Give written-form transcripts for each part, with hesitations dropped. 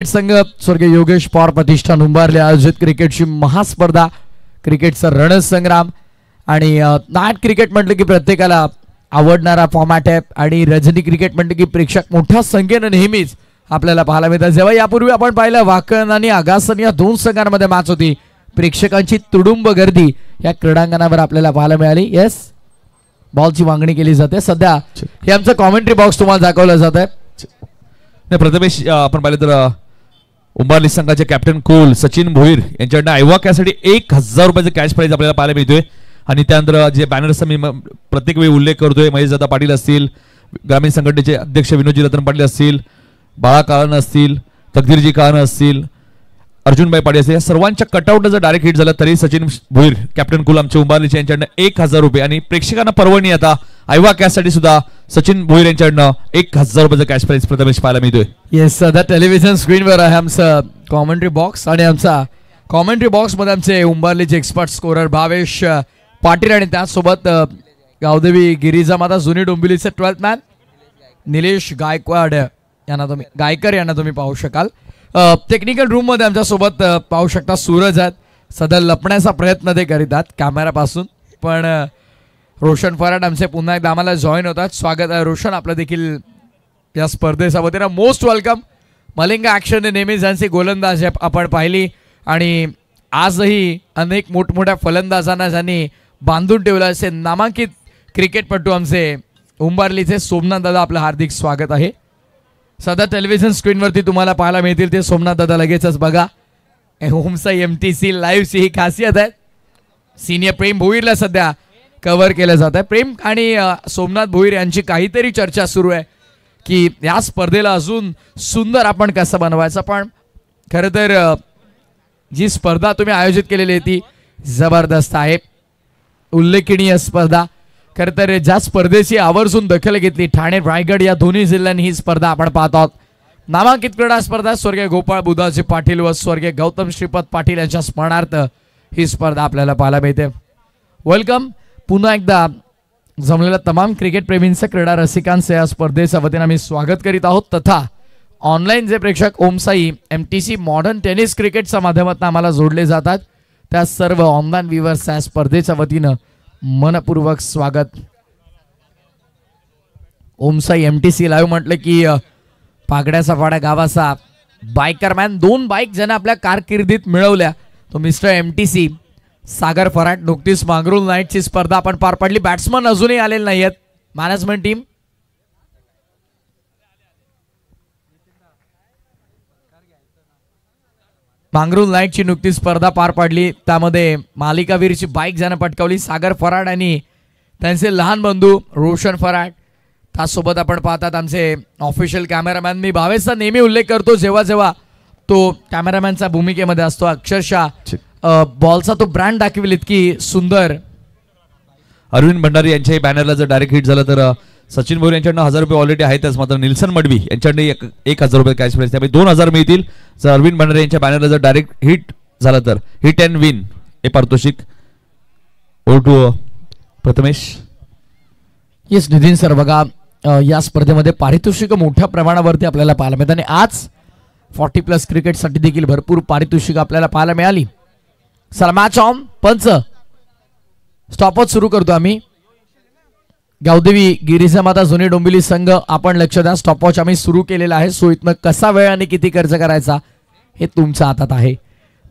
संघ स्वर्गीय योगेश पवार प्रतिष्ठान उंबारले आयोजित क्रिकेटची महास्पर्धा, क्रिकेटचा रणसंग्राम आणि नाईट क्रिकेट म्हटलं की प्रत्येकाला आवडणारा फॉर्मॅट आहे आणि रजनी क्रिकेट म्हटलं की प्रेक्षक मोठ्या संख्येने नेहमीच आपल्याला पाहायला मिळतात। जेव्हा यापूर्वी आपण पाहिलं वाकण आणि आगासन या दोन संघांमध्ये मॅच होती, प्रेक्षकांची तुडुंब गर्दी या क्रीडांगणावर आपल्याला पाहायला मिळाली। येस, बॉलची मागणी केली जाते। सध्या हे आमचं कॉमेंट्री बॉक्स तुम्हाला दाखवलं जात आहे। प्रथमेश आपण पाहिलं तर उंबारली संघाचे कॅप्टन कुल सचिन भोईर यांच्याकडनं आयवॉक यासाठी 1000 रुपयाचं कॅश प्राइज आपल्याला पाहायला मिळतोय। आणि त्यानंतर जे बॅनर्सचा मी प्रत्येक वेळी उल्लेख करतोय, महेश दादा पाटील असतील, ग्रामीण संघटनेचे अध्यक्ष विनोदजी रतन पाटील असतील, बाळा काळन असतील, तकदीरजी काळन असतील, अर्जुनभाई पाटील असतील, या सर्वांच्या कटआउटनं जर डायरेक्ट हिट झालं तरी सचिन भोईर कॅप्टन कुल आमचे उंबारलीचे यांच्याकडनं 1000 रुपये आणि प्रेक्षकांना परवणी आता आयवॉक यासाठी सुद्धा सचिन भोईर यांच्याकडनं 1000 रुपयाचं कॅश प्राइज प्रथमेश पाहायला मिळतोय। येस, सध्या टेलिव्हिजन स्क्रीनवर आहे आमचं कॉमेंट्री बॉक्स आणि आमचा कॉमेंट्री बॉक्समध्ये आमचे उंबारलीचे एक्सपर्ट स्कोरर भावेश पाटील आणि त्याचसोबत गावदेवी गिरिजा माता जुनी डोंबिवलीचे 12th मॅन निलेश गायकवाड गायकर यांना तुम्ही पाहू शकाल। टेक्निकल रूम मध्ये आमच्या सोबत पाहू शकता सूरज आहेत, सध्या लपण्याचा प्रयत्न ते करीतात कॅमेरापासून, पण रोशन फराट आमचे पुन्हा एकदा आम्हाला जॉईन होतात। स्वागत आहे रोशन आपलं देखील या स्पर्धेच्या वतीनं। Most welcome. मलिंग ॲक्शन नेहमीच यांची गोलंदाज आपण पाहिली आणि आजही अनेक मोठमोठ्या फलंदाजांना ज्यांनी बांधून ठेवलं असे नामांकित क्रिकेटपटू आमचे उंबारलीचे सोमनाथ दादा, आपलं हार्दिक स्वागत आहे। सध्या टेलिव्हिजन स्क्रीनवरती तुम्हाला पाहायला मिळतील ते सोमनाथ दादा लगेचच बघा। होमसाई MTC लाईव्हची ही खासियत आहे। सिनियर प्रेम भोईरला सध्या कव्हर केलं जात आहे। प्रेम आणि सोमनाथ भोईर यांची काहीतरी चर्चा सुरू आहे की या स्पर्धेला अजून सुंदर आपण कसं बनवायचं, पण खरं तर जी स्पर्धा तुम्ही आयोजित केलेली आहे ती जबरदस्त आहे, उल्लेखनीय स्पर्धा। खरं तर ज्या स्पर्धेची आवर्जून दखल घेतली ठाणे रायगड या दोन्ही जिल्ह्यांनी ही स्पर्धा आपण पाहत आहोत। नामांकित क्रीडा स्पर्धा स्वर्गीय गोपाळ बुधाजी पाटील व स्वर्गीय गौतम श्रीपद पाटील यांच्या स्मरणार्थ ही स्पर्धा आपल्याला पाहायला मिळते। वेलकम पुन्हा एकदा जमलेल्या तमाम क्रिकेट प्रेमींचं, क्रीडा रसिकांचं या स्पर्धेच्या वतीनं आम्ही स्वागत करीत आहोत। तथा ऑनलाईन जे प्रेक्षक ओमसाई MTC मॉडर्न टेनिस क्रिकेटच्या माध्यमातून आम्हाला जोडले जातात त्या सर्व ऑनलाईन व्ह्यूअर्स या स्पर्धेच्या वतीनं मनपूर्वक स्वागत। ओमसाई MTC लाईव्ह म्हटलं की पागड्याचा पाडा गावाचा बायकरमॅन, 2 बाईक ज्याने आपल्या कारकिर्दीत मिळवल्या तो मिस्टर MTC सागर फराट। नुकतीच मांगरूळ नाईटची स्पर्धा आपण पार पाडली। बॅट्समन अजूनही आलेले नाही आहेत, मॅनेजमेंट टीम मांगरूळ नाईटची नुकतीच स्पर्धा पार पाडली, त्यामध्ये मालिकावीरची बाईक ज्यानं पटकावली सागर फराट आणि त्यांचे लहान बंधू रोशन फराट। त्यासोबत आपण पाहतात आमचे ऑफिशियल कॅमेरामॅन, मी भावेशचा नेहमी उल्लेख करतो जेव्हा जेव्हा तो कॅमेरामॅनच्या भूमिकेमध्ये असतो, अक्षरशः बॉलचा तो ब्रँड दाखवेल इतकी सुंदर। अरविंद भंडारी यांच्याही बॅनरला जर डायरेक्ट हिट झालं तर सचिन भोईर यांच्याकडनं 1000 रुपये ऑलरेडी आहेतच, मात्र निल्सन मडवी यांच्याकडनं 1000 रुपये कॅश प्राइज, त्यामुळे 2000 मिळतील जर अरविंद भंडारी यांच्या बॅनरला जर डायरेक्ट हिट झालं तर। हिट अँड विन हे पारितोषिक over to Prathamesh. Yes Nitin sir, बघा या स्पर्धेमध्ये पारितोषिक मोठ्या प्रमाणावरती आपल्याला पाहायला मिळतात आणि आज 40+ क्रिकेटसाठी देखील भरपूर पारितोषिक आपल्याला पाहायला मिळाली। सर मॅच ऑन, पंच स्टॉपच सुरू करतो आम्ही। गावदेवी गिरिजा माता जुनी डोंबिवली संघ आपण लक्ष द्या, स्टॉपवॉच आम्ही सुरू केलेला आहे। सो इथनं कसा वेळ आणि किती खर्च करायचा हे तुमच्या हातात आहे।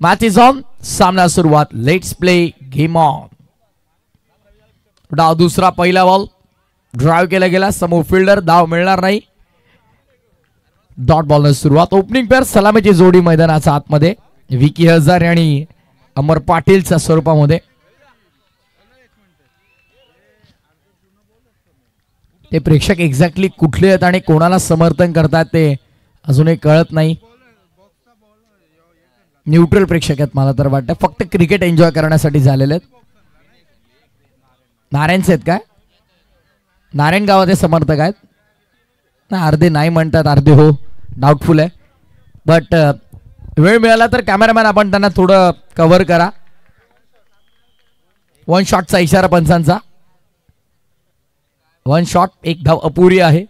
मॅच इज ऑन, सामना सुरुवात, लेट्स प्ले गेम ऑन। डाव दुसरा, पहिला बॉल ड्राइव्ह केला गेला, समोर फिल्डर, धाव मिळणार नाही। डॉट बॉलने सुरुवात, ओपनिंग पेअर सलामीची जोडी मैदानाच्या आतमध्ये विकी हजारे आणि अमर पाटीलच्या स्वरूपामध्ये। ते प्रेक्षक एक्झॅक्टली कुठले आहेत आणि कोणाला समर्थन करतात ते अजूनही कळत नाही। न्यूट्रल प्रेक्षक आहेत मला तर वाटतं, फक्त क्रिकेट एन्जॉय करण्यासाठी झालेले आहेत। नारायणचे आहेत काय? नारायण गावात समर्थक आहेत ना, अर्धे नाही म्हणतात अर्धे हो, डाऊटफुल आहे। बट वेळ मिळाला तर कॅमेरामॅन आपण त्यांना थोडं कव्हर करा। 1 शॉटचा इशारा पंचांचा, 1 शॉट, 1 धाव अपुरी आहे।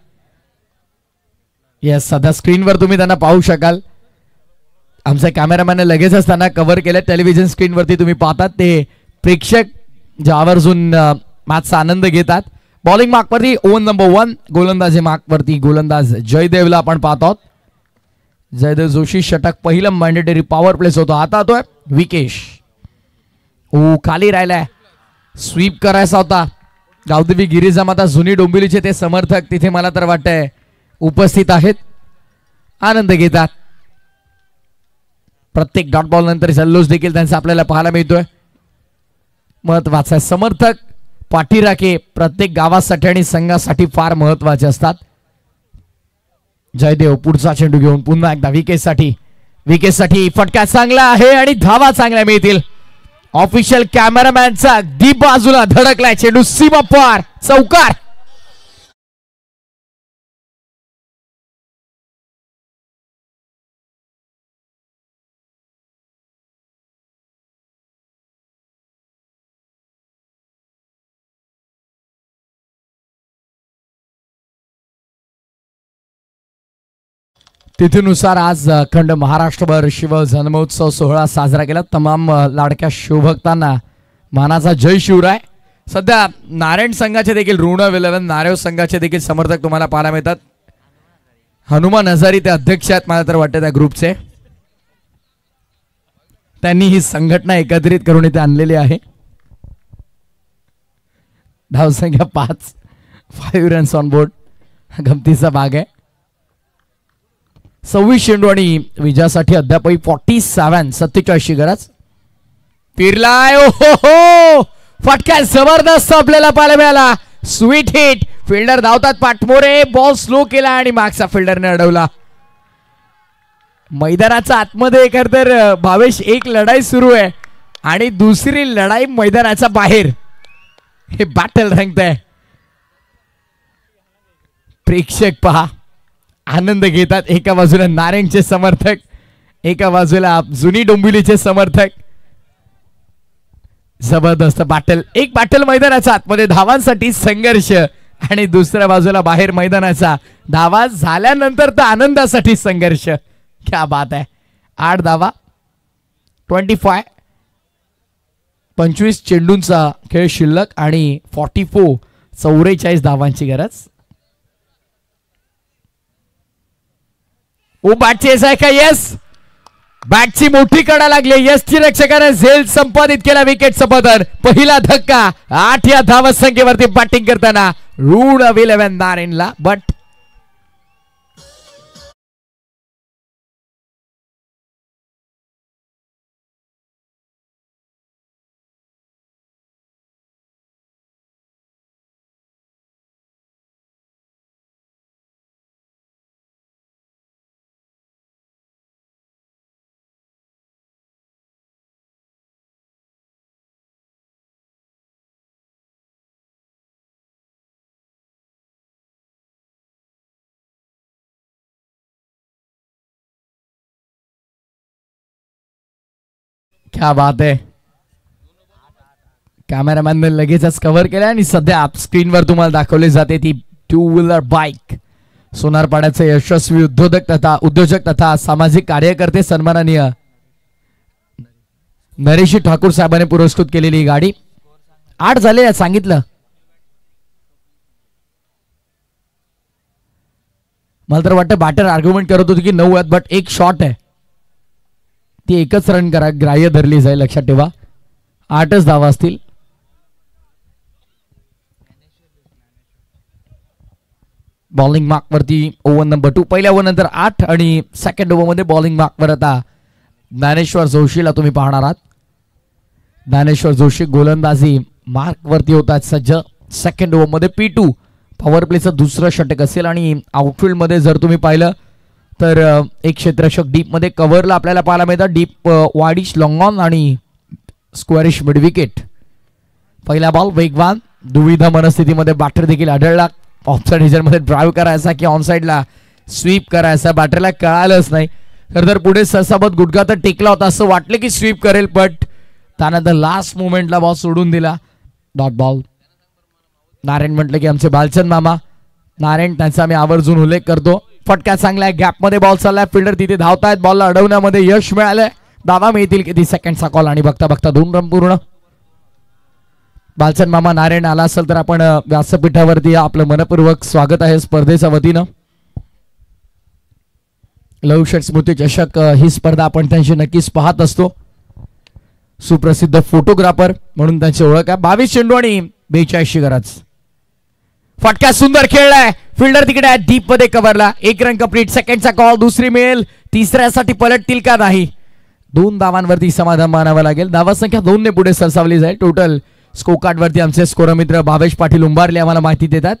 यस, सध्या स्क्रीनवर तुम्ही त्यांना पाहू शकाल। आमच्या कॅमेरामॅनने लगेच असताना कव्हर केलं. टेलिव्हिजन स्क्रीनवरती तुम्ही पाहतात ते प्रेक्षक जे आवर्जून मॅचचा आनंद घेतात. बॉलिंग मार्कवरती ओव्हर नंबर 1, गोलंदाजी मार्कवरती गोलंदाज जयदेवला आपण पाहत आहोत. जयदेव जोशी षटक पहिलं मॅन्डेटरी पॉवर प्लेस होतो. आता येतोय विकेश. खाली राहिलाय, स्वीप करायचा होता. गावदेवी गिरिजा माता जुनी डोंबिवलीचे ते समर्थक तिथे मला तर वाटतंय उपस्थित आहेत, आनंद घेतात. प्रत्येक डॉट बॉल नंतर जल्लोष देखील त्यांचा आपल्याला पाहायला मिळतोय. महत्वाचा समर्थक पाठीराखे प्रत्येक गावासाठी आणि संघासाठी फार महत्वाचे असतात. जयदेव पुढचा चेंडू घेऊन पुन्हा एकदा विकेटसाठी फटका चांगला आहे आणि धावा चांगल्या मिळतील. ऑफिशियल कॅमेरामॅनचा अगदी बाजूला धडकलाय चेंडू, सीमा पार, चौकार. तिथीनुसार आज अखंड महाराष्ट्रभर शिव जन्मोत्सव सोहळा साजरा केला. तमाम लाडक्या शिवभक्तांना मानाचा जय शिवराय. सध्या नारायण संघाचे देखील ऋण 11 नारायण संघाचे देखील समर्थक तुम्हाला पाहायला मिळतात. हनुमान हजारी ते अध्यक्ष आहेत मला तर वाटतं त्या ग्रुपचे. त्यांनी ही संघटना एकत्रित करून इथे आणलेली आहे. धावसंख्या 5 रन्स ऑन बोर्ड. गमतीचा भाग आहे. 26 चेंडू आणि विजयासाठी अद्यापही 47 गरज. फिरलाय, ओहो, फटका जबरदस्त आपल्याला पाहायला मिळाला. Sweet hit. फिल्डर धावतात पाठमोरे, बॉल स्लो केला आणि मागचा फिल्डरने अडवला. मैदानाच्या आतमध्ये खरं तर भावेश एक लढाई सुरू आहे आणि दुसरी लढाई मैदानाच्या बाहेर. हे बॅटल रंगतंय. प्रेक्षक पहा, आनंद घेतात. एका बाजूला नारायणचे समर्थक, एका बाजूला जुनी डोंबिवलीचे समर्थक. जबरदस्त बॅटल. एक बॅटल मैदानाच्या आतमध्ये धावांसाठी संघर्ष आणि दुसऱ्या बाजूला बाहेर मैदानाचा धावा झाल्यानंतर तर आनंदासाठी संघर्ष. क्या बात आहे. 8 धावा, 25 चेंडूंचा खेळ शिल्लक आणि 44 धावांची गरज. बॅटची आहे का? येस, बॅटची मोठी कडा लागली. यशची रक्षकाने झेल संपादित केला विकेटचं पतन. पहिला धक्का 8 या धावा संख्येवरती बॅटिंग करताना ऋण 11 नारायणला. बट क्या बात आहे. कॅमेरामॅनने लगेचच कव्हर केला आणि सध्या स्क्रीनवर तुम्हाला दाखवली जाते ती 2 व्हीलर बाईक. सोनारपाड्याचे यशस्वी उद्योजक तथा सामाजिक कार्यकर्ते सन्माननीय नरेशी ठाकूर साहेबांनी पुरस्कृत केलेली गाडी. 8 झाले सांगितलं. मला तर वाटतं बॅटर आर्ग्युमेंट करत होती की 9 आहेत, बट एक शॉट आहे ती एकच रन करा ग्राह्य धरली जाईल. लक्षात ठेवा 8च धावा असतील. बॉलिंग मार्क वरती ओव्हर नंबर 2. पहिल्या ओव्हर नंतर 8 आणि सेकंड ओव्हर मध्ये बॉलिंग मार्क वर आता ज्ञानेश्वर जोशीला तुम्ही पाहणार आहात. ज्ञानेश्वर जोशी गोलंदाजी मार्क वरती होतात सज्ज. सेकंड ओव्हर मध्ये P2 पॉवर प्लेचं दुसरं षटक असेल आणि आउटफील्ड मध्ये जर तुम्ही पाहिलं तर एक क्षेत्ररक्षक डीप मध्ये कव्हरला आपल्याला पाहायला मिळतात. डीप वाडिश लॉंग ऑन आणि स्क्वेअरिश मिड विकेट. पहिला बॉल वेगवान दुविधा मनस्थितीमध्ये बॅटर देखील आढळला. ऑफसाइड रिजनमध्ये ड्राईव्ह करायचा की ऑनसाइडला स्वीप करायचा बॅटरला कळालंच नाही. खरं तर पुढे सरसाबत गुडघा तर टेकला होता, असं वाटलं की स्वीप करेल, बट त्यानंतर लास्ट मोमेंटला बॉल सोडून दिला. Dot ball. नारायण म्हटलं की आमचे बालचंद मामा नारायण, त्यांचा आम्ही आवर्जून उल्लेख करतो. फटका चांगला गॅप मध्ये बॉल चाललाय. फिल्डर तिथे धावतायत. बॉलला अडवण्यामध्ये यश मिळालंय. धावा मिळतील किती सेकंडचा कॉल आणि बघता बघता 2 रन पूर्ण. बालचंद मामा नारायण आला असेल तर आपण व्यासपीठावरती आपलं मनपूर्वक स्वागत आहे स्पर्धेच्या वतीनं. लवशट स्मृती चषक ही स्पर्धा आपण त्यांची नक्कीच पाहत असतो. सुप्रसिद्ध फोटोग्राफर म्हणून त्यांची ओळख आहे. 22 चेंडू आणि 42 गरज. फटका सुंदर खेळलाय. फिल्डर तिकडे आहे डीप मध्ये कव्हरला. 1 रन कंप्लीट. सेकंडचा कॉल. दुसरी मिळेल. तिसऱ्यासाठी पलटतील का नाही. 2 धावांवरती समाधान मानावं लागेल. धावा संख्या 2 ने पुढे सरसावली जाईल. टोटल स्कोर कार्ड वरती आमचे स्कोर मित्र भावेश पाटील उंबारले आम्हाला माहिती देतात.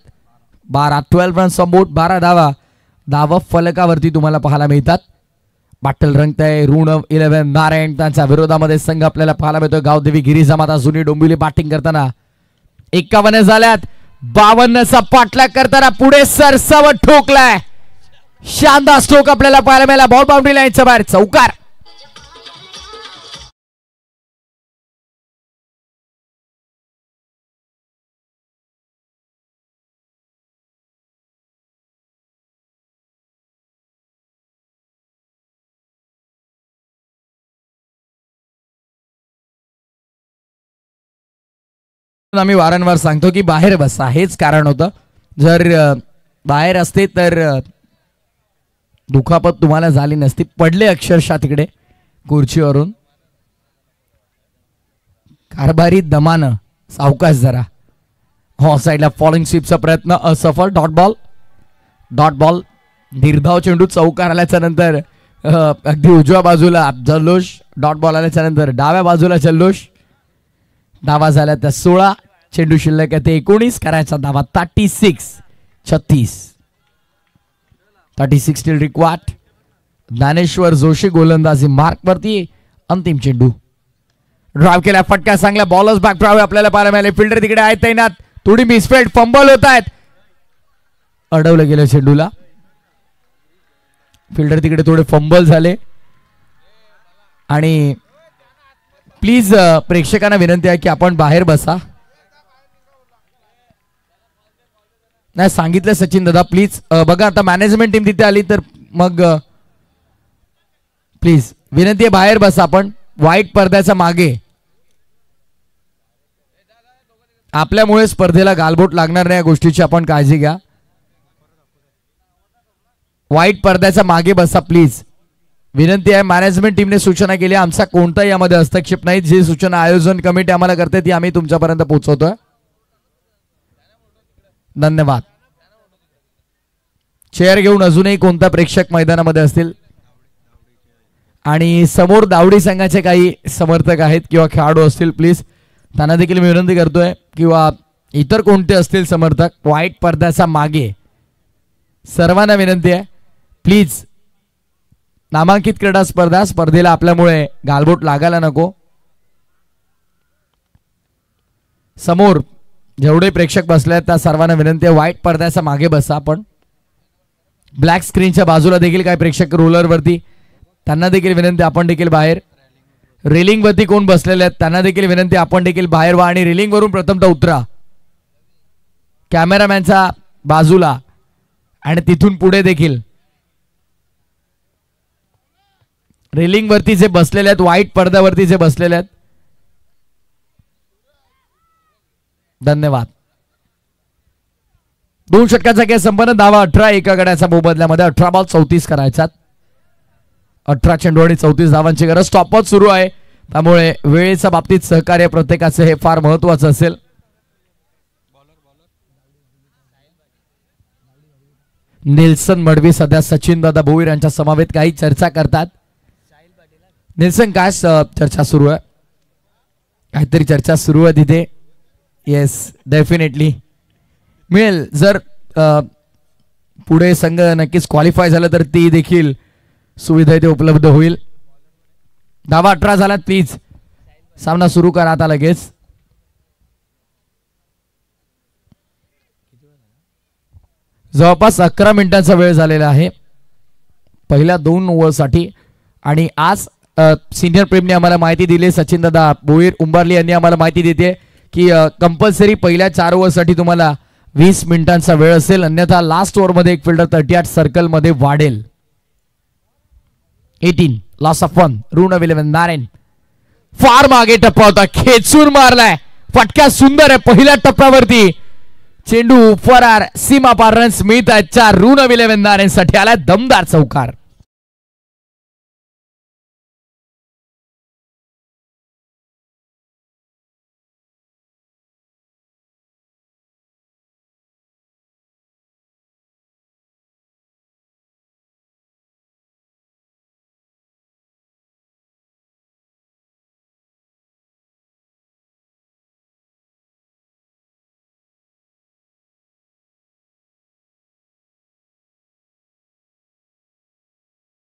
12 रन्स ऑन बोर्ड. 12 धावा फलकावरती तुम्हाला पाहायला मिळतात. बाटल रंगतय. ऋण 11 नारायण त्यांच्या विरोधामध्ये संघ आपल्याला पाहायला मिळतोय. गावदेवी गिरीजा माता जुनी डोंबिवली बॅटिंग करताना 51 झाल्यात. 52चा पाठलाग करताना पुढे सरसावत ठोकलाय. शानदार स्ट्रोक आपल्याला पाहायला मिळाला. बॉल बाउंड्री लाईनच्या बाहेर. चौकार. आम्ही वारंवार सांगतो की बाहेर बसा. हेच कारण होतं. जर बाहेर असते तर दुखापत तुम्हाला झाली नसती. पडले अक्षरशः तिकडे खुर्चीवरून. कारभारी दमानं. सावकाश जरा. हो साईडला फॉलिंग स्वीपचा प्रयत्न असफल. Dot ball. निर्धाव चेंडू. चौकार आल्याच्या नंतर अगदी उजव्या बाजूला जल्लोष. डॉट बॉल आल्याच्या नंतर डाव्या बाजूला जल्लोष. धावा झाल्या त्या 16. चेंडू शिल्लक आहे ते 19. करायचा धावा 36 स्टील रिक्वायर्ड. ज्ञानेश्वर जोशी गोलंदाजी मार्क वरती. अंतिम चेंडू. ड्राइव्ह केला. फटका चांगला. बॉलर्स बॅक ड्राइव्ह आपल्याला पाहायला मिळाले. फिल्डर तिकडे आहेत तैनात. थोडी मिसफील्ड. फंबल होत आहेत. अडवलं गेलं चेंडूला. फिल्डर तिकडे थोडे फंबल झाले. आणि प्लीज प्रेक्षकांना विनंती आहे की आपण बाहेर बसा. नाही सांगितलं सचिन दादा प्लीज. बघा आता मॅनेजमेंट टीम तिथे आली तर मग प्लीज विनंती आहे बाहेर बसा. आपण व्हाईट पडद्याच्या मागे. आपल्यामुळे स्पर्धेला गालबोट लागणार नाही या गोष्टीची आपण काळजी घ्या. व्हाईट पडद्याच्या मागे बसा प्लीज. विनंती आहे. मॅनेजमेंट टीमने सूचना केली. आमचा कोणताही यामध्ये हस्तक्षेप नाही. जी सूचना आयोजन कमिटी आम्हाला करते ती आम्ही तुमच्यापर्यंत पोहोचवतोय. धन्यवाद. चेअर घेऊन अजूनही कोणता प्रेक्षक मैदानामध्ये असतील आणि समोर दावडी संघाचे काही समर्थक आहेत किंवा खेळाडू असतील प्लीज त्यांना देखील मी विनंती करतोय किंवा इतर कोणते असतील समर्थक व्हाईट पडद्याच्या मागे सर्वांना विनंती आहे प्लीज. नामांकित क्रीडा स्पर्धेला आपल्यामुळे गालबोट लागायला नको. समोर जेवढे प्रेक्षक बसले आहेत त्या सर्वांना विनंती आहे व्हाईट पडद्याच्या मागे बसा. आपण ब्लॅक स्क्रीनच्या बाजूला देखील काही प्रेक्षक रोलरवरती त्यांना देखील विनंती आपण देखील बाहेर. रेलिंग वरती कोण बसलेले आहेत त्यांना देखील विनंती आपण देखील बाहेर व्हा आणि रेलिंग वरून प्रथमतः उतरा. कॅमेरामॅनच्या बाजूला आणि तिथून पुढे देखील रेलिंग वरती जे बसलेले आहेत व्हाईट पडद्यावरती जे बसलेले आहेत. धन्यवाद. 2 षटकाचा खेळ संपन्न. धावा 18. एका गड्याचा मोबदल्यामध्ये 18 बॉल 34 करायचा. 18 चेंडू आणि 34 धावांची गरज. स्टॉपआउट सुरू आहे त्यामुळे वेळेच्या बाबतीत सहकार्य प्रत्येकाचे हे फार महत्वाचं असेल. नेल्सन मडवी सध्या सचिन दादा भोईर यांच्या समवेत काही चर्चा करतात. नेल्सन काय चर्चा सुरू आहे. काहीतरी चर्चा सुरू आहे तिथे. येस डेफिनेटली मिळेल. जर पुढे संघ नक्कीच क्वालिफाय झालं तर ती देखील सुविधा इथे उपलब्ध होईल. धावा 18 झाल्यात. प्लीज सामना सुरू करा आता लगेच. जवळपास 11 मिनिटांचा वेळ झालेला आहे पहिल्या 2 ओव्हरसाठी. आणि आज सिनियर प्रेमने आम्हाला माहिती दिली. सचिन दादा भोईर उंबारली यांनी आम्हाला माहिती देते की कंपल्सरी पहिल्या 4 ओव्हरसाठी तुम्हाला 20 मिनिटांचा वेळ असेल, अन्यथा लास्ट ओव्हरमध्ये एक फिल्डर 38 सर्कल मध्ये वाढेल. 18 लॉस ऑफ 1. ऋण 11 नारायण फार मागे टप्पा होता, खेचून मारलाय फटका, सुंदर आहे. पहिल्या टप्प्यावरती चेंडू फरार, सीमा पार रन्स मिळत आहेत. 4 ऋण 11 नारायण साठी आलाय दमदार चौकार.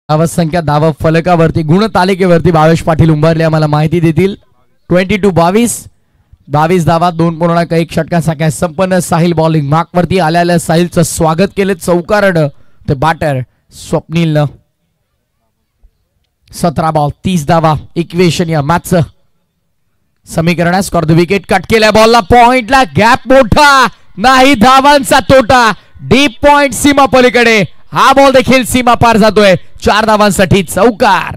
धावत संख्या धाव फलकावरती गुण तालिकेवरती भावेश पाटील उंबरले आम्हाला माहिती देतील. 22-22 22 धावा 2.1 षटकांचा संपन्न. साहिल बॉलिंग मार्कवरती आल्याला साहिलचं स्वागत केले चौकार ते बॅटर स्वप्नील. 17 बॉल 30 धावा इक्वेशन या मॅचचं समीकरण. स्कॉर द विकेट कट केल्या बॉलला पॉइंटला गॅप मोठा नाही, धावांचा तोटा. डीप पॉइंट सीमा पलीकडे, हा बॉल देखील सीमा पार जातोय. 4 धावांसाठी चौकार.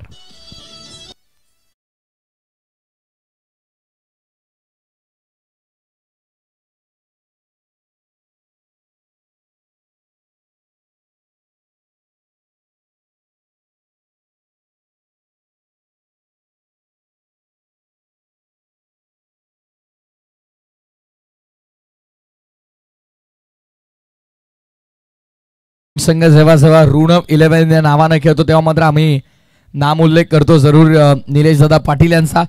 संघ जेव्हा जेव्हा ऋण 11 या नावानं खेळतो तेव्हा मात्र आम्ही नाम उल्लेख करतो जरूर निलेश दादा पाटील यांचा,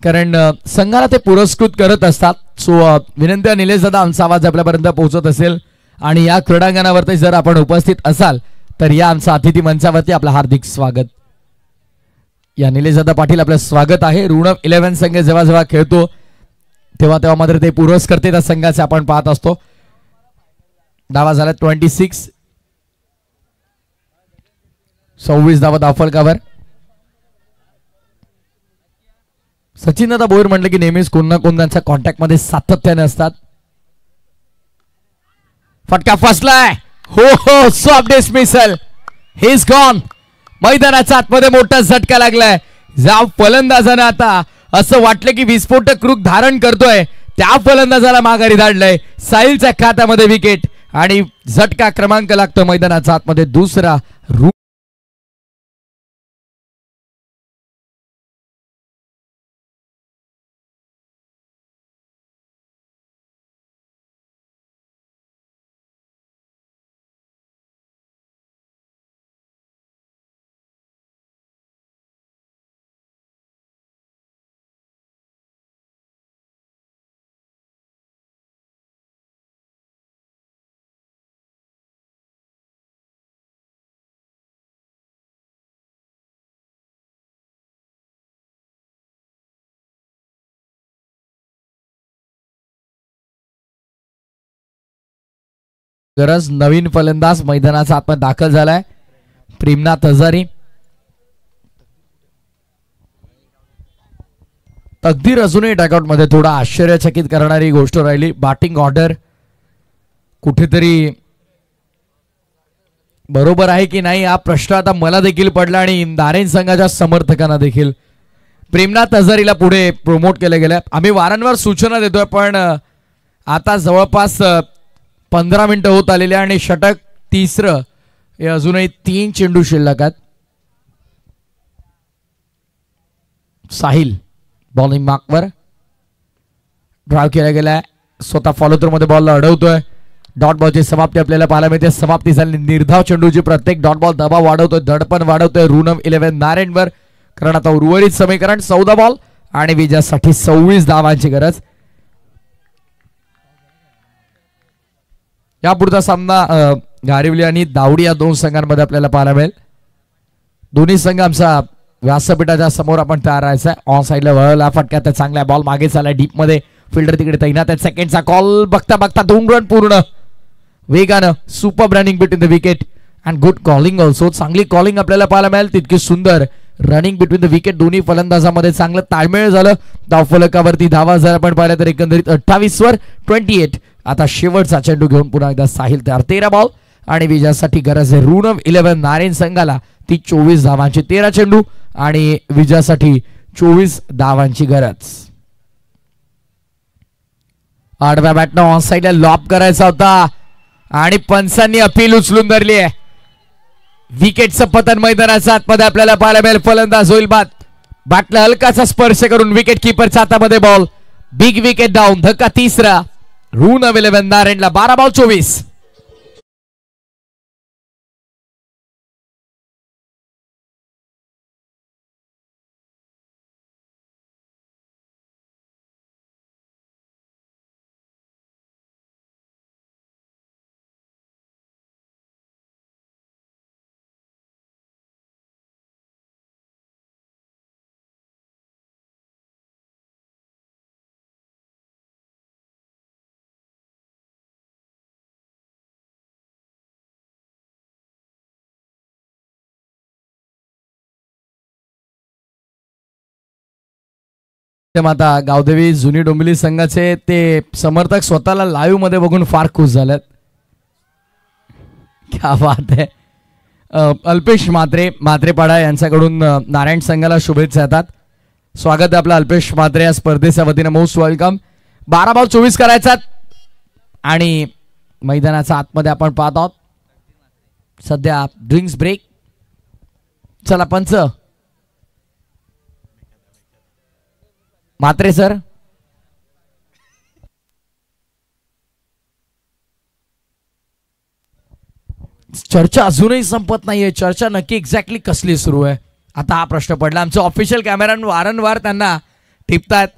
कारण संघाला ते पुरस्कृत करत असतात. सो विनंती आहे निलेश दादा, आमचा आवाज आपल्यापर्यंत पोहोचत असेल आणि या क्रीडांगणावरती जर आपण उपस्थित असाल तर या आमच्या अतिथी मंचावरती आपलं हार्दिक स्वागत. या निलेश दादा पाटील आपलं स्वागत आहे. ऋण 11 संघ जेव्हा जेव्हा खेळतो तेव्हा तेव्हा मात्र ते पुरस्कर्ते त्या संघाचे आपण पाहत असतो. धावा झाला 26. 26 धावा धावफलकावर. सचिन दादा भोईर म्हटलं की नेहमीच कोण ना कोण त्यांच्या कॉन्टॅक्ट मध्ये सातत्याने असतात. फटका फसलाय, हो हो, soft dismissal, he is gone. मैदानाच्या आतमध्ये मोठा झटका लागलाय. जाव फलंदाजानं आता असं वाटलं की विस्फोटक रूप धारण करतोय, त्या फलंदाजाला माघारी धाडलंय. साहिलच्या खात्यामध्ये विकेट आणि झटका क्रमांक लागतो मैदानाच्या आतमध्ये दुसरा. गरज नवीन फलंदाज मैदानाचा आतमध्ये दाखल झालाय, प्रेमनाथ हजारी. तकदीर अजूनही डगआउट मध्ये थोडा आश्चर्यचकित करणारी गोष्ट राहिली. बॅटिंग ऑर्डर कुठेतरी बरोबर आहे की नाही हा प्रश्न आता मला देखील पडला आणि नारायण संघाच्या समर्थकांना देखील. प्रेमनाथ हजारीला पुढे प्रमोट केलं गेलं. आम्ही वारंवार सूचना देतोय पण आता जवळपास 15 मिनिटं होत आलेले आणि षटक तिसरं हे अजूनही 3 चेंडू शिल्लक आहेत. साहिल बॉलिंग मार्कवर ड्राइव्ह केला गेलाय, स्वतः फॉलो थ्रू मध्ये बॉलला अडवतोय. डॉट बॉलची समाप्ती आपल्याला पाहायला मिळते. समाप्ती झाली निर्धाव चेंडूची. प्रत्येक डॉट बॉल दबाव वाढवतोय, धडपण वाढवतोय ऋण 11 नारायणवर. कारण आता उर्वरित समीकरण 14 बॉल आणि विजयासाठी 26 धावांची गरज. यापुढचा सामना गारिवली आणि दावडी या 2 संघांमध्ये आपल्याला पाहायला मिळेल. दोन्ही संघ आमचा व्यासपीठाच्या समोर आपण तयार राहायचा. ऑन साईडला वळला फटका, त्या चांगला बॉल मागे चालला डीप मध्ये. फिल्डर तिकडे तैनात आहे. सेकंडचा कॉल बघता बघता 2 रन पूर्ण. वेगानं super running between the wicket and good calling also. चांगली कॉलिंग आपल्याला पाहायला मिळेल, तितकी सुंदर रनिंग बिटवीन द विकेट. दोन्ही फलंदाजामध्ये चांगलं ताळमेळ झालं. धावफलकावरती धावा जर आपण पाहिलं तर एकंदरीत 28 वर 28 आता शेवटचा चेंडू घेऊन पुन्हा एकदा साहिल तयार. 13 बॉल आणि विजयासाठी गरज आहे ऋण 11 नारायण संघाला ती 24 धावांची. 13 चेंडू आणि विजयासाठी 24 धावांची गरज. आडव्या बॅटनं ऑन साइडला लॉब करायचा होता आणि पंचांनी अपील उचलून धरली आहे. विकेटचं पतन मैदानाच्या आतमध्ये आपल्याला पाहायला मिळेल. फलंदाज होईल बाद. बॅटला हलकाचा स्पर्श करून विकेट किपरच्या हातामध्ये बॉल. Big wicket down. धक्का तिसरा. ऋण 11 नारायणला 12 बॉल 24. आता गावदेवी जुनी डोंबिवली संघाचे ते समर्थक स्वतःला लाईव्ह मध्ये बघून फार खुश झालेत. क्या बात आहे. अल्पेश म्हात्रेपाडा यांच्याकडून नारायण संघाला शुभेच्छा येतात. स्वागत आहे आपलं अल्पेश म्हात्रे या स्पर्धेच्या वतीने. Most welcome. 12 बॉल 24 करायचा आणि मैदानाच्या आतमध्ये आपण पाहत आहोत सध्या ड्रिंक्स ब्रेक. चला पंच म्हात्रे सर. चर्चा अजूनही संपत नाहीये. चर्चा नक्की एक्झॅक्टली कसली सुरू आहे आता हा प्रश्न पडला. आमचे ऑफिशियल कॅमेरा वारंवार त्यांना टिपतात.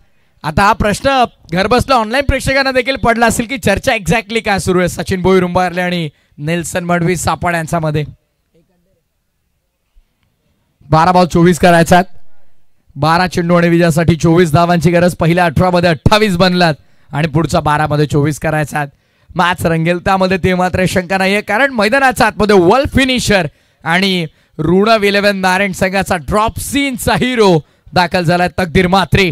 आता हा प्रश्न घरबसल्या ऑनलाईन प्रेक्षकांना देखील पडला असेल की चर्चा एक्झॅक्टली काय सुरू आहे सचिन भोईर उंबारले आणि नेल्सन मडवी सापड यांच्यामध्ये. 12 बॉल 24 करायचा. 12 चेंडू आणि विजयासाठी 24 धावांची गरज. पहिल्या 18 मध्ये 28 बनलात आणि पुढच्या 12 मध्ये 24 करायचा. मॅच रंगेल त्यामध्ये ते मात्र शंका नाहीये कारण मैदानाच्या आतमध्ये वर्ल्ड फिनिशर आणि ऋण 11 नारायण संघाचा ड्रॉप सीनचा हिरो दाखल झालाय तकदीर म्हात्रे.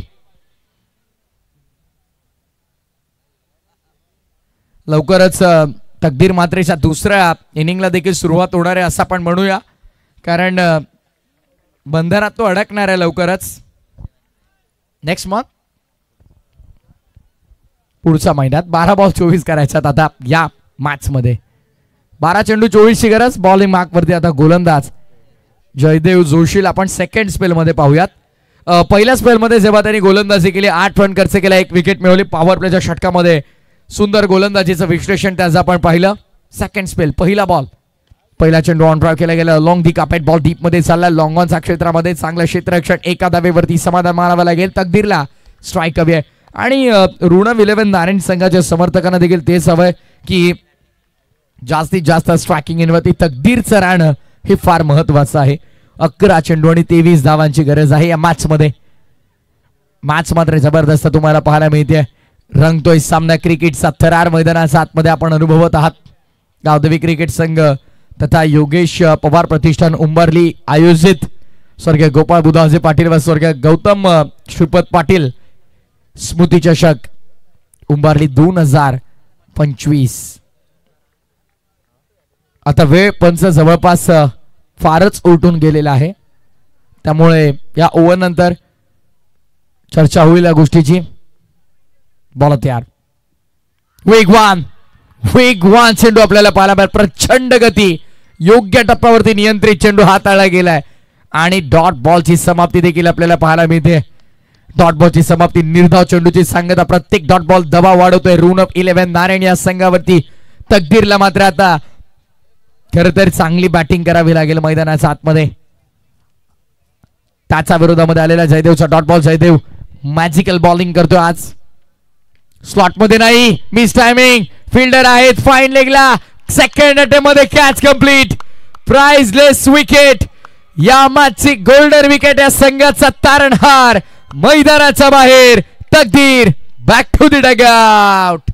लवकरच तकदीर म्हात्रेच्या दुसऱ्या इनिंगला देखील सुरुवात होणार आहे असं आपण म्हणूया कारण बंधनात तो अडकणार आहे लवकरच. नेक्स्ट मंथ पुढच्या महिन्यात. 12 बॉल 24 करायच्यात आता या मॅच मध्ये. 12 चेंडू 24 ची गरज. बॉलिंग मार्क वरती आता गोलंदाज जयदेव जोशीला आपण सेकंड स्पेल मध्ये पाहूयात. पहिल्या स्पेल मध्ये जेव्हा त्यांनी गोलंदाजी केली 8 रन खर्च केला 1 विकेट मिळवली. पॉवर प्लेच्या षटकामध्ये सुंदर गोलंदाजीचं विश्लेषण त्याचं आपण पाहिलं. सेकंड स्पेल पहिला बॉल पहिला चेंडू ऑन ड्राइव्ह केला गेला. लॉंग दी कापेट बॉल डीप मध्ये चालला. लॉंग ऑनच्या क्षेत्रामध्ये चांगलं क्षेत्ररक्षण. एका धावेवरती समाधान मानावं लागेल. तकदीरला स्ट्राईक हवी आहे आणि ऋण 11 नारायण संघाच्या समर्थकांना देखील तेच हवंय की जास्तीत जास्त स्ट्रायकिंग इनवरती तकदीरचं राहणं हे फार महत्वाचं आहे. 11 चेंडू आणि 23 धावांची गरज आहे या मॅच मध्ये. मॅच मात्र जबरदस्त तुम्हाला पाहायला मिळते. रंगतोय सामना. क्रिकेटचा थरार मैदानाच्या आतमध्ये आपण अनुभवत आहात. गावदेवी क्रिकेट संघ तथा योगेश पवार प्रतिष्ठान उंबरली आयोजित स्वर्गीय गोपाळ बुधाजे पाटील व स्वर्गीय गौतम श्रीपद पाटील स्मृती चषक उंबरली 2025. आता वेळ पंच जवळपास फारच उलटून गेलेला आहे त्यामुळे या ओव्हर नंतर चर्चा होईल या गोष्टीची. बॉल तयार. वेगवान चेंडू आपल्याला पाहायला मिळाला. प्रचंड गती. योग्य टप्प्यावरती नियंत्रित चेंडू हाताळला गेलाय आणि डॉट बॉलची समाप्ती देखील आपल्याला पाहायला मिळते. डॉट बॉलची समाप्ती. निर्धाव चेंडूची सांगता. प्रत्येक डॉट बॉल दबाव वाढवतोय ऋण 11 नारायण या संघावरती. तकदीरला मात्र आता खर तर चांगली बॅटिंग करावी लागेल मैदानाच्या आतमध्ये. त्याच्या विरोधामध्ये आलेला जयदेवचा dot ball. Jaydev magical bowling करतोय आज. स्लॉट मध्ये नाही. Miss timing. फिल्डर आहेत. फाईन लेगला. सेकंड अटेम्प्ट मध्ये कॅच कंप्लीट. Priceless wicket. या मॅचची गोल्डन विकेट या संघाचा तारणहार. मैदानाच्या बाहेर Taqdeer back to the dugout.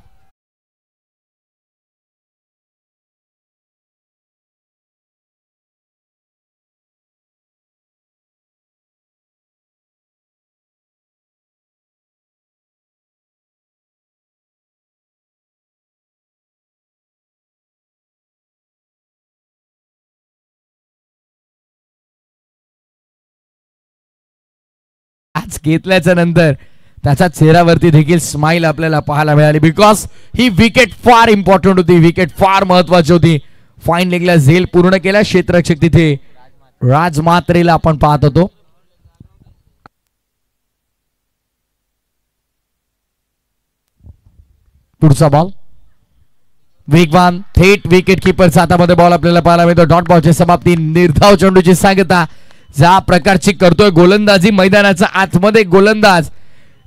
Catch घेतल्याच्या नंतर त्याच्या चेहऱ्यावरती देखील स्माइल आपल्याला पाहायला मिळाली, बिकॉज ही विकेट फार इम्पॉर्टंट होती, विकेट फार महत्वाची होती. फाईन लेगला झेल पूर्ण केला क्षेत्ररक्षक तिथे राजमात्रेला आपण पाहत होतो. पुढचा बॉल वेगवान थेट विकेट किपरच्या हातामध्ये बॉल आपल्याला पाहायला मिळतो. डॉट बॉलची समाप्ती, निर्धाव चेंडूची सांगता ज्या प्रकारची करतोय गोलंदाजी, मैदानाचा आतमध्ये गोलंदाज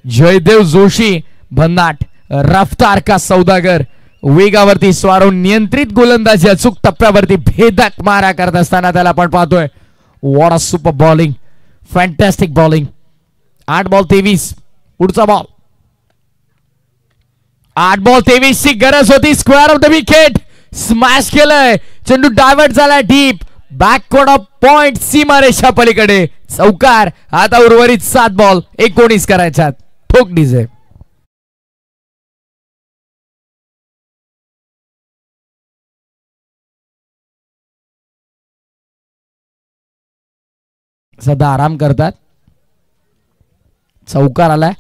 जयदेव जोशी, भन्नाट रफ्तार का सौदागर, वेगावरती स्वारून नियंत्रित गोलंदाजी, अचूक टप्प्यावरती भेदक मारा करत असताना त्याला आपण पाहतोय. What a super bowling, fantastic bowling. 8-23 पुढचा बॉल. 8-23 ची गरज होती. Square of the wicket smash केलंय, चेंडू डायव्हर्ट झालाय डीप बॅकवर्ड ऑफ पॉइंट, सीमारेषा पलीकडे चौकार. आता उर्वरित 7 बॉल 19 करायच्यात. ठोक डीजे. सध्या आराम करतात. चौकार आलाय.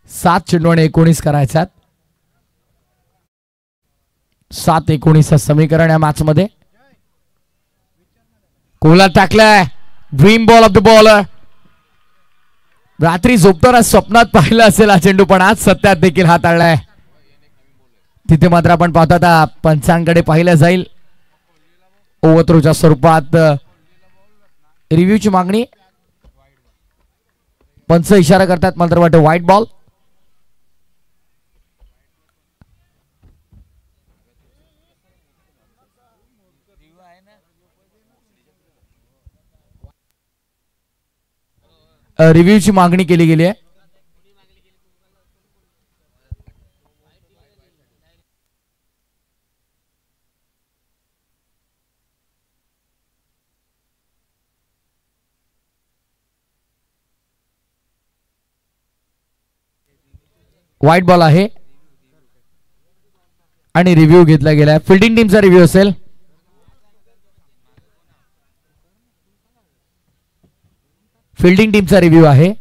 7 चेंडू आणि 19 करायच्यात. 7-19 समीकरण या मॅच मध्ये. कोहला टाकलाय dream ball of the bowler. रात्री झोपताना स्वप्नात पाहिलं असेल हा चेंडू, पण आज सत्यात देखील हाताळलाय. तिथे मात्र आपण पाहतो आता पंचांकडे पाहिलं जाईल. ओव्हरथ्रोच्या स्वरूपात रिव्ह्यूची मागणी. पंच इशारा करतात, मात्र वाटतं व्हाईट बॉल. रिव्ह्यूची मागणी केली गेली आहे. व्हाईट बॉल आहे आणि रिव्ह्यू घेतला गेलाय. फिल्डिंग टीमचा रिव्ह्यू असेल. फिल्डिंग टीमचा रिव्ह्यू आहे.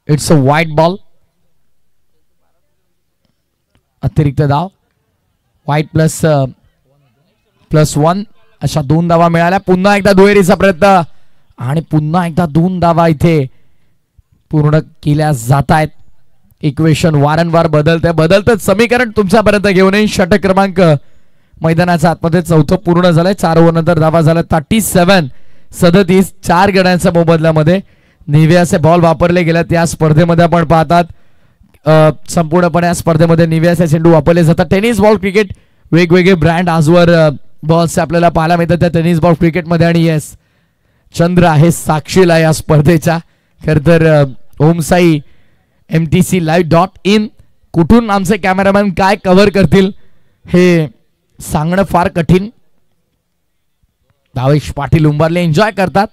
It's a white ball. अतिरिक्त धाव. व्हाईट ++1 अशा 2 धावा मिळाल्या. पुन्हा एकदा दुहेरीचा प्रयत्न आणि पुन्हा एकदा 2 धावा इथे पूर्ण केल्या जात आहेत. इक्वेशन वारंवार बदलतं समीकरण तुमच्यापर्यंत घेऊन येईल. षटक क्रमांक मैदानाच्या आतमध्ये चौथं पूर्ण झालंय. 4 ओव्हर नंतर धावा झाल्या 37 4 गड्यांच्या मोबदल्यामध्ये निव्हियाचे बॉल वापरले गेल्यात या स्पर्धेमध्ये. आपण पाहतात संपूर्णपणे या स्पर्धेमध्ये निव्हियाचे चेंडू वापरले जातात. टेनिस बॉल क्रिकेट वेगवेगळे ब्रँड आजवर बॉल्स आपल्याला पाहायला मिळतात त्या टेनिस बॉल क्रिकेटमध्ये. आणि येस, चंद्र आहे साक्षीला या स्पर्धेच्या. खरं तर ओमसाई MTClive.in कुठून आमचे कॅमेरामॅन काय कव्हर करतील हे सांगणं फार कठीण. भावेश पाटील उंबारले एन्जॉय करतात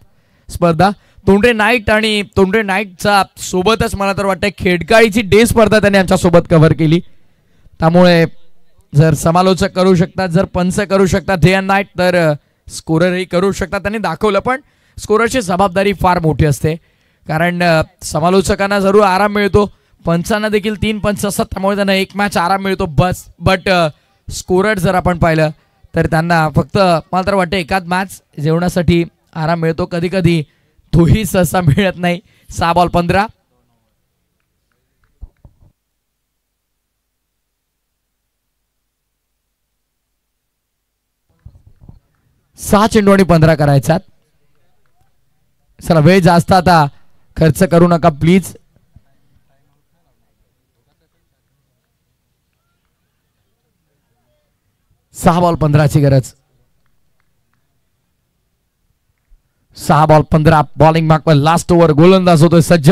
स्पर्धा. तोंडरे नाईट आणि तोंडरे नाईटचा सोबतच मला तर वाटतं खेडकाळीची डे स्पर्धा त्यांनी आमच्या सोबत कव्हर केली. त्यामुळे जर समालोचक करू शकतात, जर पंच करू शकतात डे अँड नाईट, तर स्कोररही करू शकतात. त्यांनी दाखवलं. पण स्कोररची जबाबदारी फार मोठी असते, कारण समालोचकांना जरूर आराम मिळतो, पंचांना देखील 3 पंच असतात, त्यामुळे त्यांना 1 मॅच आराम मिळतो बस. बट स्कोरर जर आपण पाहिलं तर त्यांना फक्त मला तर वाटतं एकाच मॅच जेवणासाठी आराम मिळतो. कधी कधी तोही सहसा मिळत नाही. 6 बॉल 15. 6 चेंडू आणि 15 करायच्यात. चला वेळ जास्त आता खर्च करू नका प्लीज. सहा बॉल 15ची गरज. 6 ball 15 bowling mark last over. गोलंदाज होतोय सज्ज.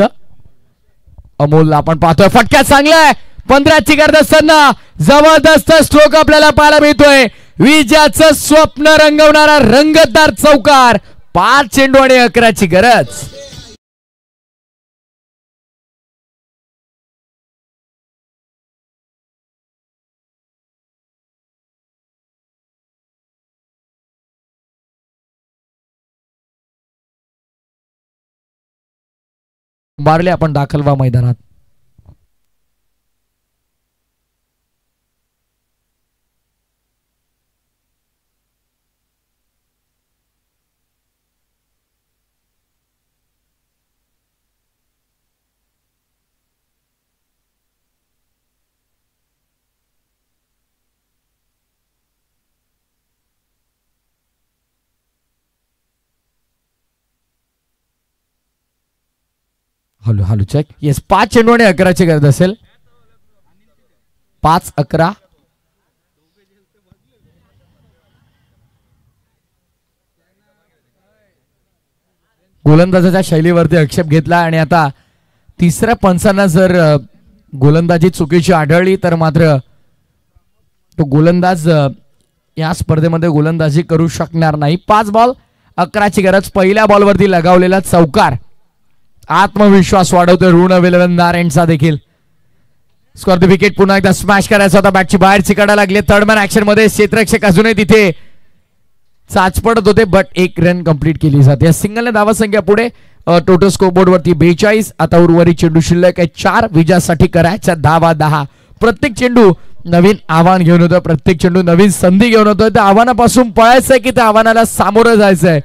अमोल आपण पाहतोय फटक्यात चांगलाय. 15ची गरज असताना जबरदस्त स्ट्रोक आपल्याला पाहायला मिळतोय. विजयाचं स्वप्न रंगवणारा रंगतदार चौकार. 5 चेंडू आणि 11ची गरज. मारले आपण दाखल व्हा मैदानात. Hello hello check. येस 5 चेंडू आणि 11ची गरज असेल. 5-11. गोलंदाजाच्या शैलीवरती आक्षेप घेतला आणि आता तिसऱ्या पंचांना जर गोलंदाजी चुकीची आढळली तर मात्र तो गोलंदाज या स्पर्धेमध्ये गोलंदाजी करू शकणार नाही. 5 बॉल 11ची गरज. पहिल्या बॉलवरती लगावलेला चौकार आत्मविश्वास वाढवतोय ऋण विलवन नारायणचा देखील. Score the wicket. पुन्हा एकदा स्मॅश करायचा होता. बॅटची बाहेरची काढा लागली. थर्डमॅन ऍक्शन मध्ये क्षेत्ररक्षक अजूनही तिथे चाच पडत होते बट 1 रन कंप्लीट केली जाते. या सिंगलने धावा संख्या पुढे टोटल स्कोरबोर्ड वरती 42. आता उर्वरित चेंडू शिल्लक आहे 4. विजयासाठी करायच्या धावा 10. प्रत्येक चेंडू नवीन आव्हान घेऊन होतं. प्रत्येक चेंडू नवीन संधी घेऊन होतं. त्या आव्हानापासून पळायचंय की त्या आव्हानाला सामोरं जायचंय.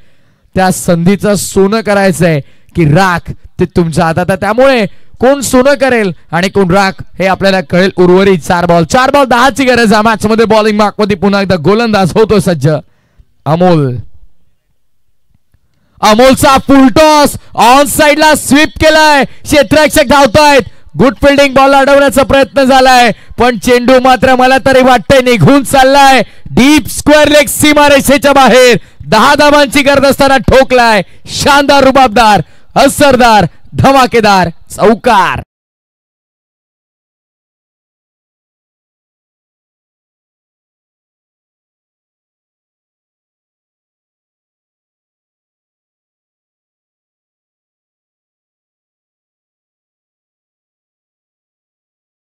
त्या संधीचं सोनं करायचंय की राख ते तुमच्या हातात आहे. त्यामुळे कोण सोनं करेल आणि कोण राख हे आपल्याला कळेल. उर्वरित 4 बॉल 10ची गरज. मॅच मध्ये बॉलिंग मार्क मध्ये पुन्हा एकदा गोलंदाज होतो सज्ज. अमोल. अमोलचा फुल टॉस ऑन साइडला स्वीप केलाय. क्षेत्ररक्षक धावतायत. Good fielding. बॉल अडवण्याचा प्रयत्न झालाय पण चेंडू मात्र मला तरी वाटतंय निघून चाललाय. डीप स्क्वेअर लेग सीमारेषेच्या बाहेर. 10 धावांची गरज असताना ठोकलाय. शानदार, रुबाबदार, असरदार, धमाकेदार चौकार.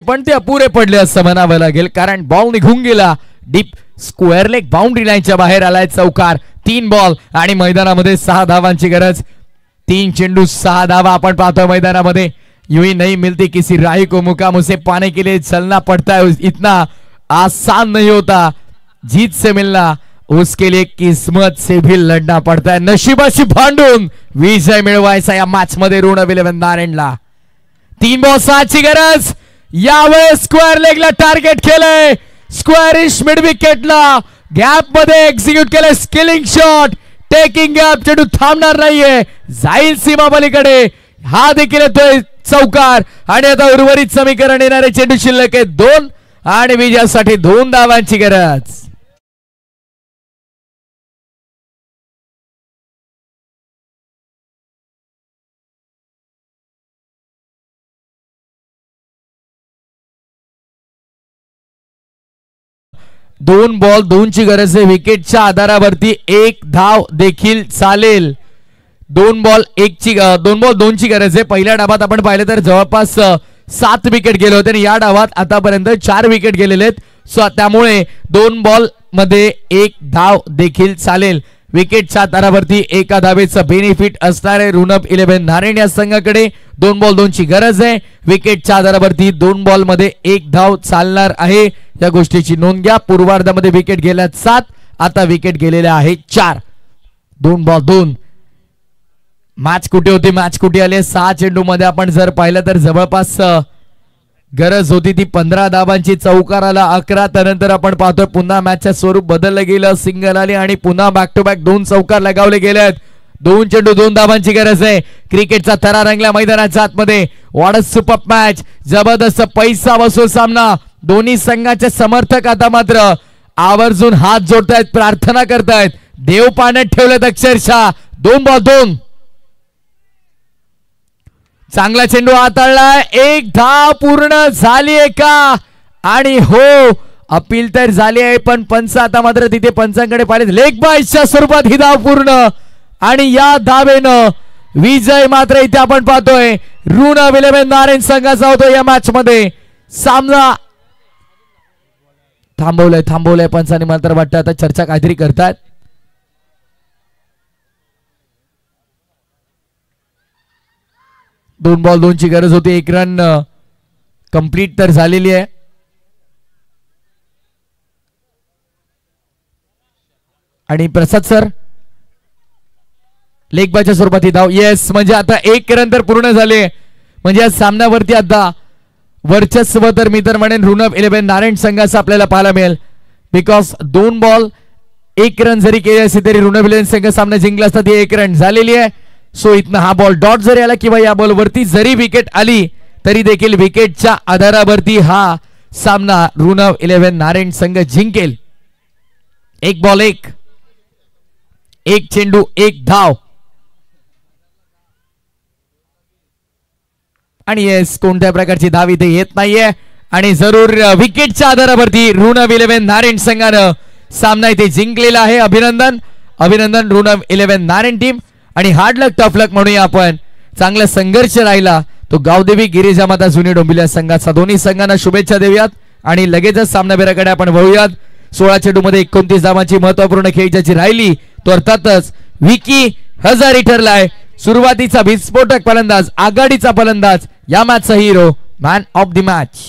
पण ते अपुरे पडले असं म्हणावं लागेल कारण बॉल निघून गेला. डीप स्क्वेअर लेग बाउंड्री लाईनच्या बाहेर आलाय चौकार. 3 बॉल आणि मैदानामध्ये 6 धावांची गरज. 3 चेंडू 6 धावा आपण पाहतोय मैदानामध्ये. यूं नहीं मिलती किसी राही को मुकाम, उसे पाने के लिए चलना पड़ता है. इतना आसान नहीं होता जीत से मिलना, उसके लिए किस्मत से भी लढना पड़ता है. नशिबाशी भांडून विजय मिळवायचा या मॅच मध्ये ऋण विलवन नारायणला. 3 बॉल 6ची गरज. यावेळेस स्क्वेअर लेगला टार्गेट केलंय. स्क्वेअरिश मिड विकेटला गॅप मध्ये एक्झिक्यूट केलंय. Skilling shot. Taking gap. चेंडू थांबणार नाहीये. जाईल सीमा पलीकडे. हा देखील येतोय चौकार. आणि आता उर्वरित समीकरण येणारे चेंडू शिल्लक आहे 2 आणि विजयासाठी 2 धावांची गरज. दोन बॉल 2ची गरज आहे. विकेटच्या आधारावरती 1 धाव देखील चालेल. 2 बॉल 2ची गरज आहे. पहिल्या डावात आपण पाहिलं तर जवळपास 7 विकेट गेले होते आणि या डावात आतापर्यंत 4 विकेट गेलेले आहेत. सो त्यामुळे 2 बॉल मध्ये 1 धाव देखील चालेल. विकेटच्या आधारावरती 1 धावेचं बेनिफिट असणारे ऋणप 11 नारायण या संघाकडे 2 बॉल 2ची गरज आहे. विकेटच्या आधारावरती 2 बॉल मध्ये 1 धाव चालणार आहे. या गोष्टीची नोंद घ्या. पूर्वार्धामध्ये विकेट गेल्या 7, आता विकेट गेलेल्या आहेत 4. 2 बॉल 2. मॅच कुठे होती, मॅच कुठे आली. 6 चेंडू मध्ये आपण जर पाहिलं तर जवळपास गरज होती ती 15 धावांची. चौकाराला 11. त्यानंतर आपण पाहतोय पुन्हा मॅचचं स्वरूप बदललं गेलं. सिंगल आली आणि पुन्हा बॅक टू बॅक 2 चौकार लगावले गेलेत. 2 चेंडू 2 धावांची गरज आहे. क्रिकेटचा थरा रंगला मैदानाच्या आतमध्ये. What a super match. जबरदस्त पैसा वसूल सामना. दोन्ही संघाचे समर्थक आता मात्र आवर्जून हात जोडतायत, प्रार्थना करतायत, देव पाण्यात ठेवलेत अक्षरशः. 2 बॉल 2. चांगला चेंडू हाताळलाय. 1 धाव पूर्ण झालीये का? आणि हो, अपील तर झाली आहे पण पंच आता मात्र तिथे पंचांकडे पाहिजे. लेग बायच्या स्वरूपात ही धाव पूर्ण आणि या धावेनं विजय मात्र इथे आपण पाहतोय ऋणव 11 नारायण संघाचा होतो. या मॅच मध्ये सामना थांबवलंय पंचांनी मात्र. वाटतं आता चर्चा काहीतरी करतात. दोन बॉल 2 ची गरज होती. 1 रन कंप्लीट तर झालेली आहे. आणि प्रसाद सर लेग बायच्या स्वरूपात ही धाव. येस, म्हणजे आता 1 रन तर पूर्ण झाले. म्हणजे या सामन्यावरती आता वर्चस्व तर मी तर म्हणेन ऋणव 11 नारायण संघाचा आपल्याला पाहायला मिळेल. बिकॉज 2 बॉल 1 रन जरी केले असते तरी ऋणव 11 संघ सामना जिंकला असता. ती 1 रन झालेली आहे. सो इथनं हा बॉल डॉट जरी आला किंवा या बॉलवरती जरी विकेट आली तरी देखील विकेटच्या आधारावरती हा सामना ऋणव 11 नारायण संघ जिंकेल. 1 बॉल 1 चेंडू 1 धाव. आणि येस, कोणत्या प्रकारची धाव इथे येत नाहीये आणि जरूर विकेटच्या आधारावरती ऋणव 11 नारायण संघानं सामना इथे जिंकलेला आहे. अभिनंदन ऋणव 11 नारायण टीम. आणि हार्ड लक टफ लक म्हणूया आपण. चांगला संघर्ष राहिला तो गावदेवी गिरिजा माता जुनी डोंबिवली संघाचा. दोन्ही संघांना शुभेच्छा देऊयात आणि लगेचच सामनावीराकडे आपण वळूयात. 16 चेंडू मध्ये 29 धावांची महत्वपूर्ण खेळी ज्याची राहिली तो अर्थातच विकी हजारी ठरलाय. सुरुवातीचा विस्फोटक फलंदाज, आघाडीचा फलंदाज, या मॅचचा हिरो, मॅन ऑफ द मॅच.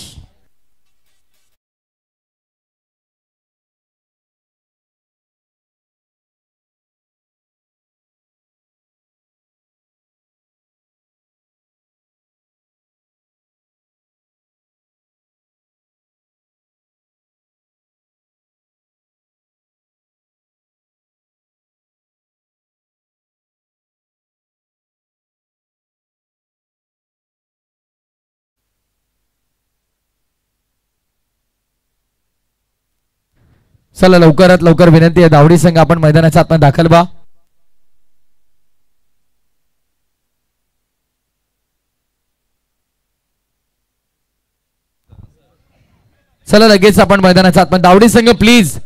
चला लवकरात लवकर विनंती आहे, दावडी संघ आपण मैदानाच्या आतमध्ये दाखल व्हा. चला लगेच आपण मैदानाच्या आतमध्ये. दावडी संघ प्लीज